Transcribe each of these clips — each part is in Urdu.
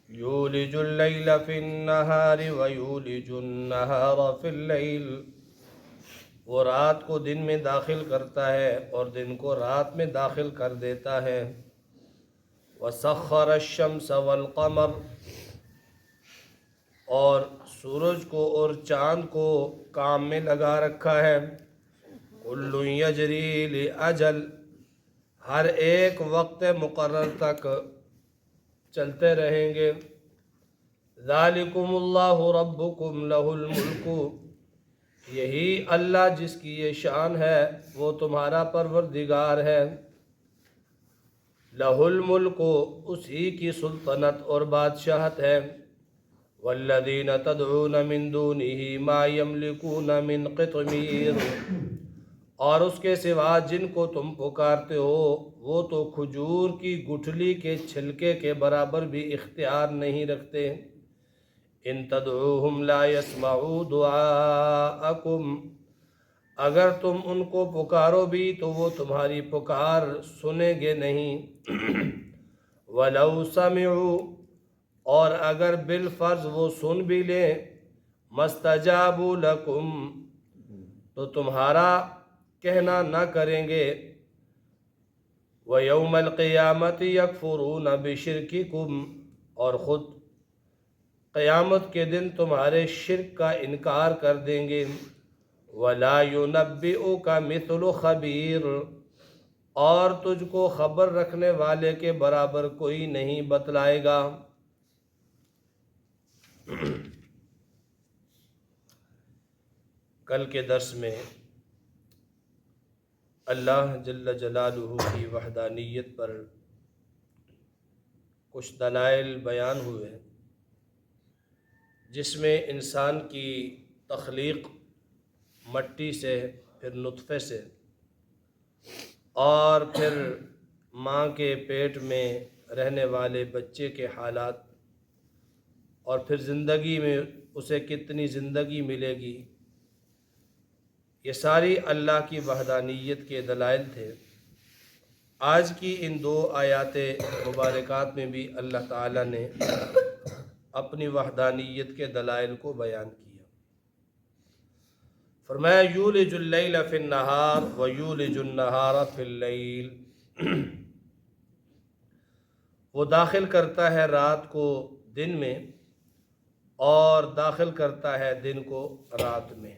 یولج اللیل فی النہار ویولج النہار فی اللیل، وہ رات کو دن میں داخل کرتا ہے اور دن کو رات میں داخل کر دیتا ہے۔ وسخر الشمس والقمر، اور سورج کو اور چاند کو کام میں لگا رکھا ہے۔ کل یجری لاجل، ہر ایک وقت مقرر تک چلتے رہیں گے۔ ذالکم اللہ ربکم لہ الملک، یہی اللہ جس کی یہ شان ہے وہ تمہارا پروردگار ہے۔ لہ الملک، اسی کی سلطنت اور بادشاہت ہے۔ والذین تدعون من دونہ ما یملکون من قطمیر، اور اس کے سوا جن کو تم پکارتے ہو وہ تو کھجور کی گٹھلی کے چھلکے کے برابر بھی اختیار نہیں رکھتے۔ ان تدعوہم لا يسمعوا دعاءکم، اگر تم ان کو پکارو بھی تو وہ تمہاری پکار سنیں گے نہیں۔ وَلَوْ سَمِعُوا، اور اگر بالفرض وہ سن بھی لیں، مَسْتَجَابُوا لَكُمْ، تو تمہارا کہنا نہ کریں گے۔ وَيَوْمَ الْقِيَامَةِ يَكْفُرُونَ بِشِرْكِكُمْ، اور خود قیامت کے دن تمہارے شرک کا انکار کر دیں گے۔ وَلَا يُنَبِّئُكَ مِثْلُ خَبِيرٍ، اور تجھ کو خبر رکھنے والے کے برابر کوئی نہیں بتلائے گا۔ کل کے درس میں اللہ جل جلالہ کی وحدانیت پر کچھ دلائل بیان ہوئے، جس میں انسان کی تخلیق مٹی سے، پھر نطفے سے، اور پھر ماں کے پیٹ میں رہنے والے بچے کے حالات، اور پھر زندگی میں اسے کتنی زندگی ملے گی، یہ ساری اللہ کی وحدانیت کے دلائل تھے۔ آج کی ان دو آیات مبارکات میں بھی اللہ تعالیٰ نے اپنی وحدانیت کے دلائل کو بیان کیا۔ فرمایا یولج اللیل فی النہار ویولج النہار فی اللیل، وہ داخل کرتا ہے رات کو دن میں اور داخل کرتا ہے دن کو رات میں۔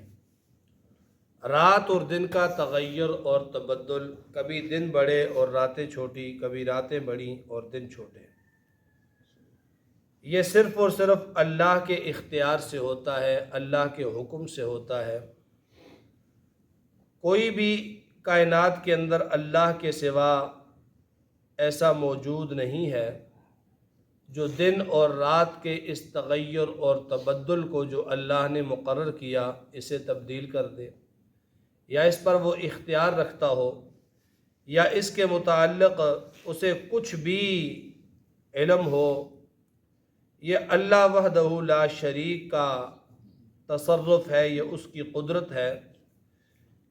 رات اور دن کا تغیر اور تبدل، کبھی دن بڑے اور راتیں چھوٹی، کبھی راتیں بڑی اور دن چھوٹے، یہ صرف اور صرف اللہ کے اختیار سے ہوتا ہے، اللہ کے حکم سے ہوتا ہے۔ کوئی بھی کائنات کے اندر اللہ کے سوا ایسا موجود نہیں ہے جو دن اور رات کے اس تغیر اور تبدل کو جو اللہ نے مقرر کیا اسے تبدیل کر دے، یا اس پر وہ اختیار رکھتا ہو، یا اس کے متعلق اسے کچھ بھی علم ہو۔ یہ اللہ وحدہ لا شریک کا تصرف ہے، یہ اس کی قدرت ہے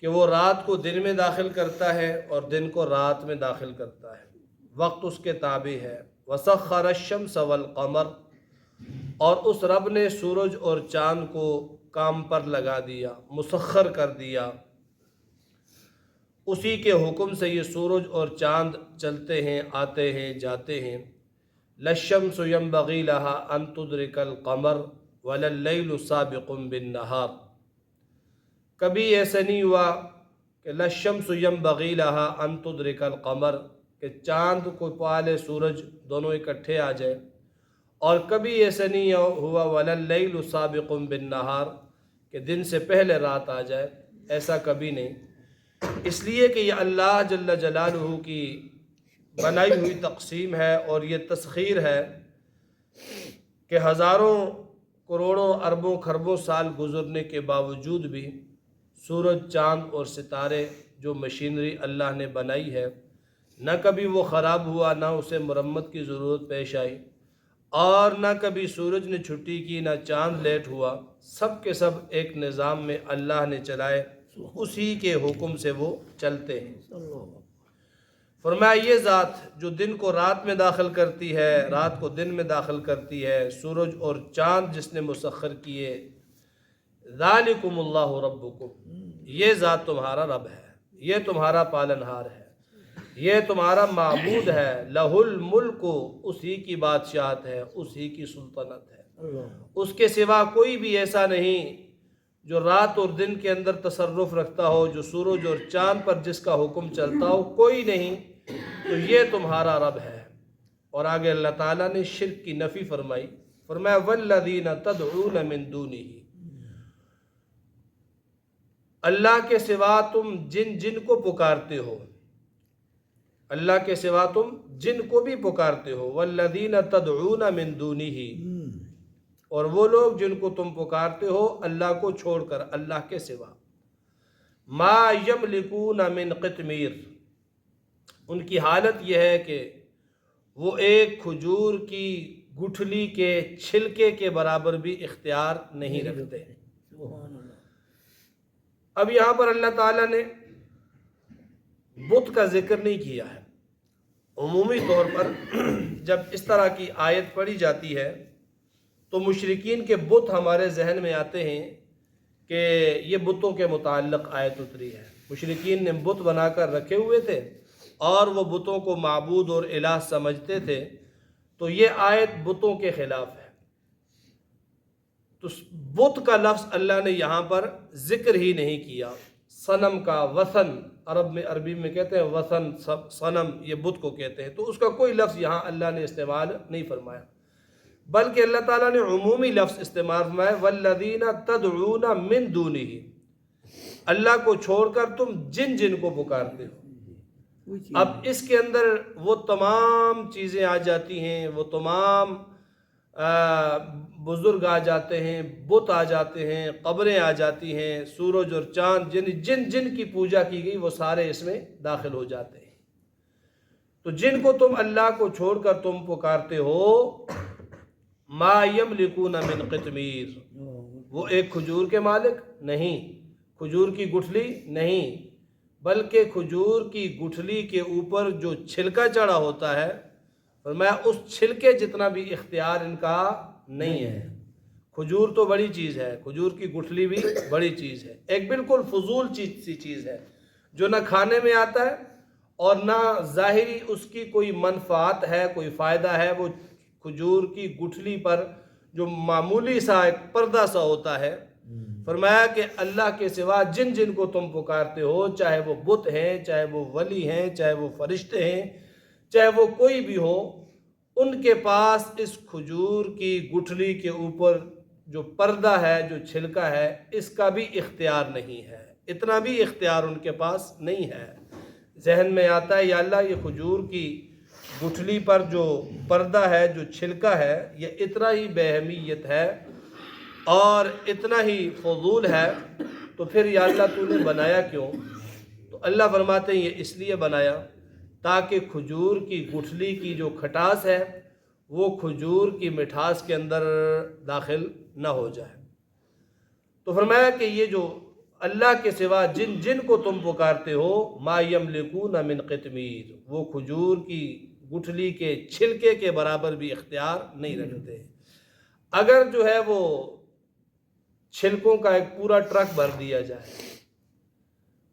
کہ وہ رات کو دن میں داخل کرتا ہے اور دن کو رات میں داخل کرتا ہے، وقت اس کے تابع ہے۔ وسخر الشمس والقمر، اور اس رب نے سورج اور چاند کو کام پر لگا دیا، مسخر کر دیا، اسی کے حکم سے یہ سورج اور چاند چلتے ہیں، آتے ہیں، جاتے ہیں۔ للشمس ينبغي لها ان تدرك القمر ولا الليل سابق بالنهار، کبھی ایسا نہیں ہوا کہ للشمس ينبغي لها ان تدرك القمر، کہ چاند کو پالے سورج دونوں اکٹھے آ جائے، اور کبھی ایسا نہیں ہوا ولا الليل سابق بالنهار، کہ دن سے پہلے رات آ جائے، ایسا کبھی نہیں۔ اس لیے کہ یہ اللہ جل جلالہ کی بنائی ہوئی تقسیم ہے، اور یہ تسخیر ہے کہ ہزاروں کروڑوں اربوں خربوں سال گزرنے کے باوجود بھی سورج، چاند اور ستارے جو مشینری اللہ نے بنائی ہے، نہ کبھی وہ خراب ہوا، نہ اسے مرمت کی ضرورت پیش آئی، اور نہ کبھی سورج نے چھٹی کی، نہ چاند لیٹ ہوا، سب کے سب ایک نظام میں اللہ نے چلائے، اسی کے حکم سے وہ چلتے ہیں۔ فرمایا یہ ذات جو دن کو رات میں داخل کرتی ہے، رات کو دن میں داخل کرتی ہے، سورج اور چاند جس نے مسخر کیے، ذالکم اللہ ربکم، یہ ذات تمہارا رب ہے، یہ تمہارا پالنہار ہے، یہ تمہارا معبود ہے، لہ الملک، اسی کی بادشاہت ہے، اسی کی سلطنت ہے، اس کے سوا کوئی بھی ایسا نہیں جو رات اور دن کے اندر تصرف رکھتا ہو، جو سورج اور چاند پر جس کا حکم چلتا ہو، کوئی نہیں، تو یہ تمہارا رب ہے۔ اور آگے اللہ تعالیٰ نے شرک کی نفی فرمائی، فرمایا والذین تدعون من دونہ، اللہ کے سوا تم جن کو پکارتے ہو، اللہ کے سوا تم جن کو بھی پکارتے ہو، والذین تدعون من دونہ، اور وہ لوگ جن کو تم پکارتے ہو اللہ کو چھوڑ کر، اللہ کے سوا، ما یملکون من قطمیر، ان کی حالت یہ ہے کہ وہ ایک کھجور کی گٹھلی کے چھلکے کے برابر بھی اختیار نہیں رکھتے۔ اب یہاں پر اللہ تعالیٰ نے بت کا ذکر نہیں کیا ہے۔ عمومی طور پر جب اس طرح کی آیت پڑھی جاتی ہے تو مشرکین کے بت ہمارے ذہن میں آتے ہیں کہ یہ بتوں کے متعلق آیت اتری ہے۔ مشرکین نے بت بنا کر رکھے ہوئے تھے اور وہ بتوں کو معبود اور الہ سمجھتے تھے، تو یہ آیت بتوں کے خلاف ہے۔ تو بت کا لفظ اللہ نے یہاں پر ذکر ہی نہیں کیا۔ صنم کا وثن، عربی میں کہتے ہیں وثن، صنم، یہ بت کو کہتے ہیں، تو اس کا کوئی لفظ یہاں اللہ نے استعمال نہیں فرمایا، بلکہ اللہ تعالیٰ نے عمومی لفظ استعمال فرمایا والذین تدعون من دونہ، اللہ کو چھوڑ کر تم جن کو پکارتے ہو۔ اب اس کے اندر وہ تمام چیزیں آ جاتی ہیں، وہ تمام بزرگ آ جاتے ہیں، بت آ جاتے ہیں، قبریں آ جاتی ہیں، سورج اور چاند، جن کی پوجا کی گئی وہ سارے اس میں داخل ہو جاتے ہیں۔ تو جن کو تم اللہ کو چھوڑ کر تم پکارتے ہو، ما یملکون من قطمیر، وہ ایک کھجور کے مالک نہیں، کھجور کی گٹھلی نہیں، بلکہ کھجور کی گٹھلی کے اوپر جو چھلکا چڑھا ہوتا ہے، فرمایا اس چھلکے جتنا بھی اختیار ان کا نہیں ہے۔ کھجور تو بڑی چیز ہے، کھجور کی گٹھلی بھی بڑی چیز ہے، ایک بالکل فضول چیز ہے جو نہ کھانے میں آتا ہے اور نہ ظاہری اس کی کوئی منفعت ہے، کوئی فائدہ ہے۔ وہ کھجور کی گٹھلی پر جو معمولی سا ایک پردہ سا ہوتا ہے، فرمایا کہ اللہ کے سوا جن کو تم پکارتے ہو، چاہے وہ بت ہیں، چاہے وہ ولی ہیں، چاہے وہ فرشتے ہیں، چاہے وہ کوئی بھی ہو، ان کے پاس اس کھجور کی گٹھلی کے اوپر جو پردہ ہے، جو چھلکا ہے، اس کا بھی اختیار نہیں ہے، اتنا بھی اختیار ان کے پاس نہیں ہے۔ ذہن میں آتا ہے یا اللہ یہ کھجور کی گٹھلی پر جو پردہ ہے، جو چھلکا ہے، یہ اتنا ہی بے اہمیت ہے اور اتنا ہی فضول ہے، تو پھر یا اللہ تو نے بنایا کیوں؟ تو اللہ فرماتے ہیں یہ اس لیے بنایا تاکہ کھجور کی گٹھلی کی جو کھٹاس ہے وہ کھجور کی مٹھاس کے اندر داخل نہ ہو جائے۔ تو فرمایا کہ یہ جو اللہ کے سوا جن کو تم پکارتے ہو، ما یملکون من قطمیر، وہ کھجور کی گٹھلی کے چھلکے کے برابر بھی اختیار نہیں رکھتے۔ اگر جو ہے وہ چھلکوں کا ایک پورا ٹرک بھر دیا جائے،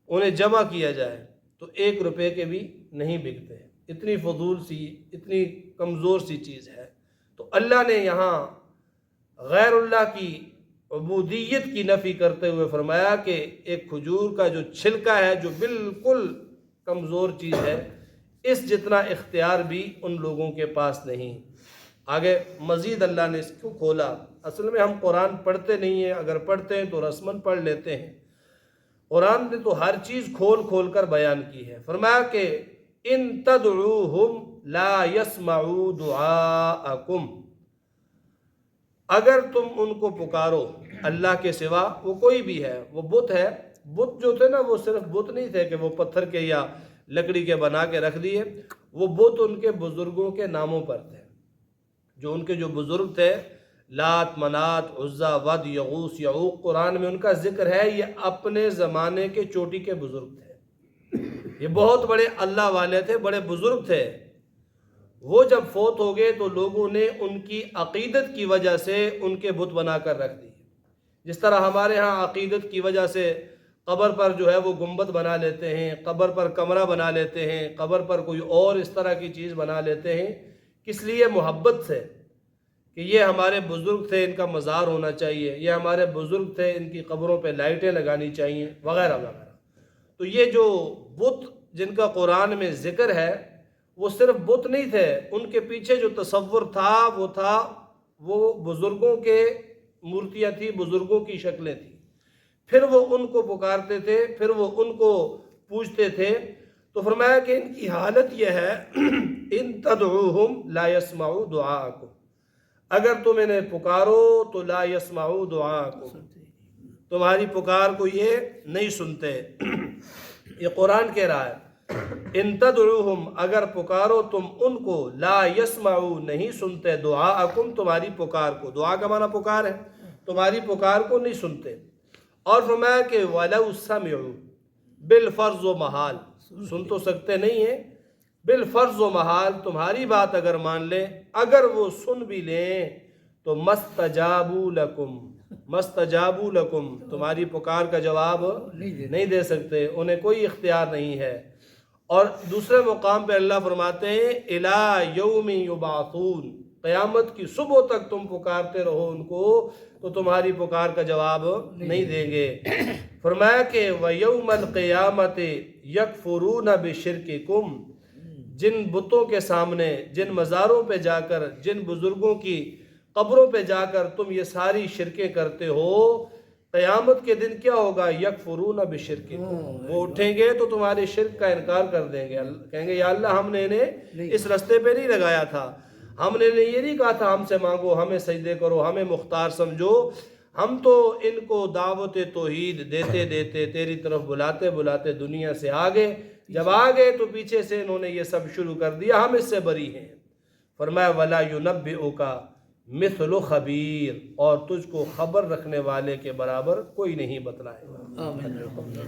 انہیں جمع کیا جائے، تو 1 روپے کے بھی نہیں بکتے، اتنی فضول سی، اتنی کمزور سی چیز ہے۔ تو اللہ نے یہاں غیر اللہ کی عبودیت کی نفی کرتے ہوئے فرمایا کہ ایک کھجور کا جو چھلکا ہے، جو بالکل کمزور چیز ہے، اس جتنا اختیار بھی ان لوگوں کے پاس نہیں۔ آگے مزید اللہ نے اس کو کھولا۔ اصل میں ہم قرآن پڑھتے نہیں ہیں، اگر پڑھتے ہیں تو رسماً پڑھ لیتے ہیں۔ قرآن نے تو ہر چیز کھول کر بیان کی ہے۔ فرمایا کہ ان تدعوہم لا يسمعوا دعاءکم، اگر تم ان کو پکارو اللہ کے سوا، وہ کوئی بھی ہے، وہ بت ہے، بت جو تھے نا وہ صرف بت نہیں تھے کہ وہ پتھر کے یا لکڑی کے بنا کے رکھ دیے، وہ بت ان کے بزرگوں کے ناموں پر تھے، جو ان کے جو بزرگ تھے، لات، منات، عزا، ود، یغوث، یعوق، قرآن میں ان کا ذکر ہے، یہ اپنے زمانے کے چوٹی کے بزرگ تھے۔ یہ بہت بڑے اللہ والے تھے، بڑے بزرگ تھے. وہ جب فوت ہو گئے تو لوگوں نے ان کی عقیدت کی وجہ سے ان کے بت بنا کر رکھ دی. جس طرح ہمارے ہاں عقیدت کی وجہ سے قبر پر جو ہے وہ گنبد بنا لیتے ہیں، قبر پر کمرہ بنا لیتے ہیں، قبر پر کوئی اور اس طرح کی چیز بنا لیتے ہیں. کس لیے؟ محبت سے کہ یہ ہمارے بزرگ تھے، ان کا مزار ہونا چاہیے، یہ ہمارے بزرگ تھے، ان کی قبروں پہ لائٹیں لگانی چاہیے، وغیرہ وغیرہ. تو یہ جو بت جن کا قرآن میں ذکر ہے وہ صرف بت نہیں تھے، ان کے پیچھے جو تصور تھا وہ بزرگوں کے مورتیاں تھی، بزرگوں کی شکلیں تھیں. پھر وہ ان کو پکارتے تھے، پھر وہ ان کو پوجتے تھے. تو فرمایا کہ ان کی حالت یہ ہے ان تدعوہم لا يسمعوا دعاءکم، اگر تم انہیں پکارو تو لا يسمعوا دعاءکم، تمہاری پکار کو یہ نہیں سنتے. یہ قرآن کہہ رہا ہے ان تدعوہم، اگر پکارو تم ان کو، لا يسمعوا، نہیں سنتے، دعاءکم، تمہاری پکار کو. دعا کا معنی پکار ہے، تمہاری پکار کو نہیں سنتے. اور فرمایا کہ وَلَوْ سَمِعُوا، بالفرض و محال، سن تو سکتے نہیں ہیں، بالفرض و محال تمہاری بات اگر مان لیں، اگر وہ سن بھی لیں تو مَسْتَجَابُوا لَكُمْ، مَسْتَجَابُوا لَكُمْ، تمہاری پکار کا جواب نہیں دے سکتے، انہیں کوئی اختیار نہیں ہے. اور دوسرے مقام پہ اللہ فرماتے ہیں اِلَىٰ يَوْمِ يُبْعَثُونَ، قیامت کی صبح تک تم پکارتے رہو ان کو تو تمہاری پکار کا جواب نہیں دیں گے. فرمایا کہ وَيَوْمَ الْقِيَامَةِ يَكْفُرُونَ بِشِرْكِكُمْ، جن بتوں کے سامنے، جن مزاروں پہ جا کر، جن بزرگوں کی قبروں پہ جا کر تم یہ ساری شرکیں کرتے ہو، قیامت کے دن کیا ہوگا؟ یکفرون بشرککم، وہ اٹھیں گے تو تمہارے شرک کا انکار کر دیں گے. کہیں گے یا اللہ ہم نے انہیں اس رستے پہ نہیں لگایا تھا، ہم نے انہیں یہ نہیں کہا تھا ہم سے مانگو، ہمیں سجدے کرو، ہمیں مختار سمجھو. ہم تو ان کو دعوت توحید دیتے دیتے تیری طرف بلاتے بلاتے دنیا سے آگے، جب آگے تو پیچھے سے انہوں نے یہ سب شروع کر دیا، ہم اس سے بری ہیں. فرمایا وَلَا يُنَبِّئُكَ مثل خبیر، اور تجھ کو خبر رکھنے والے کے برابر کوئی نہیں بتلائے گا.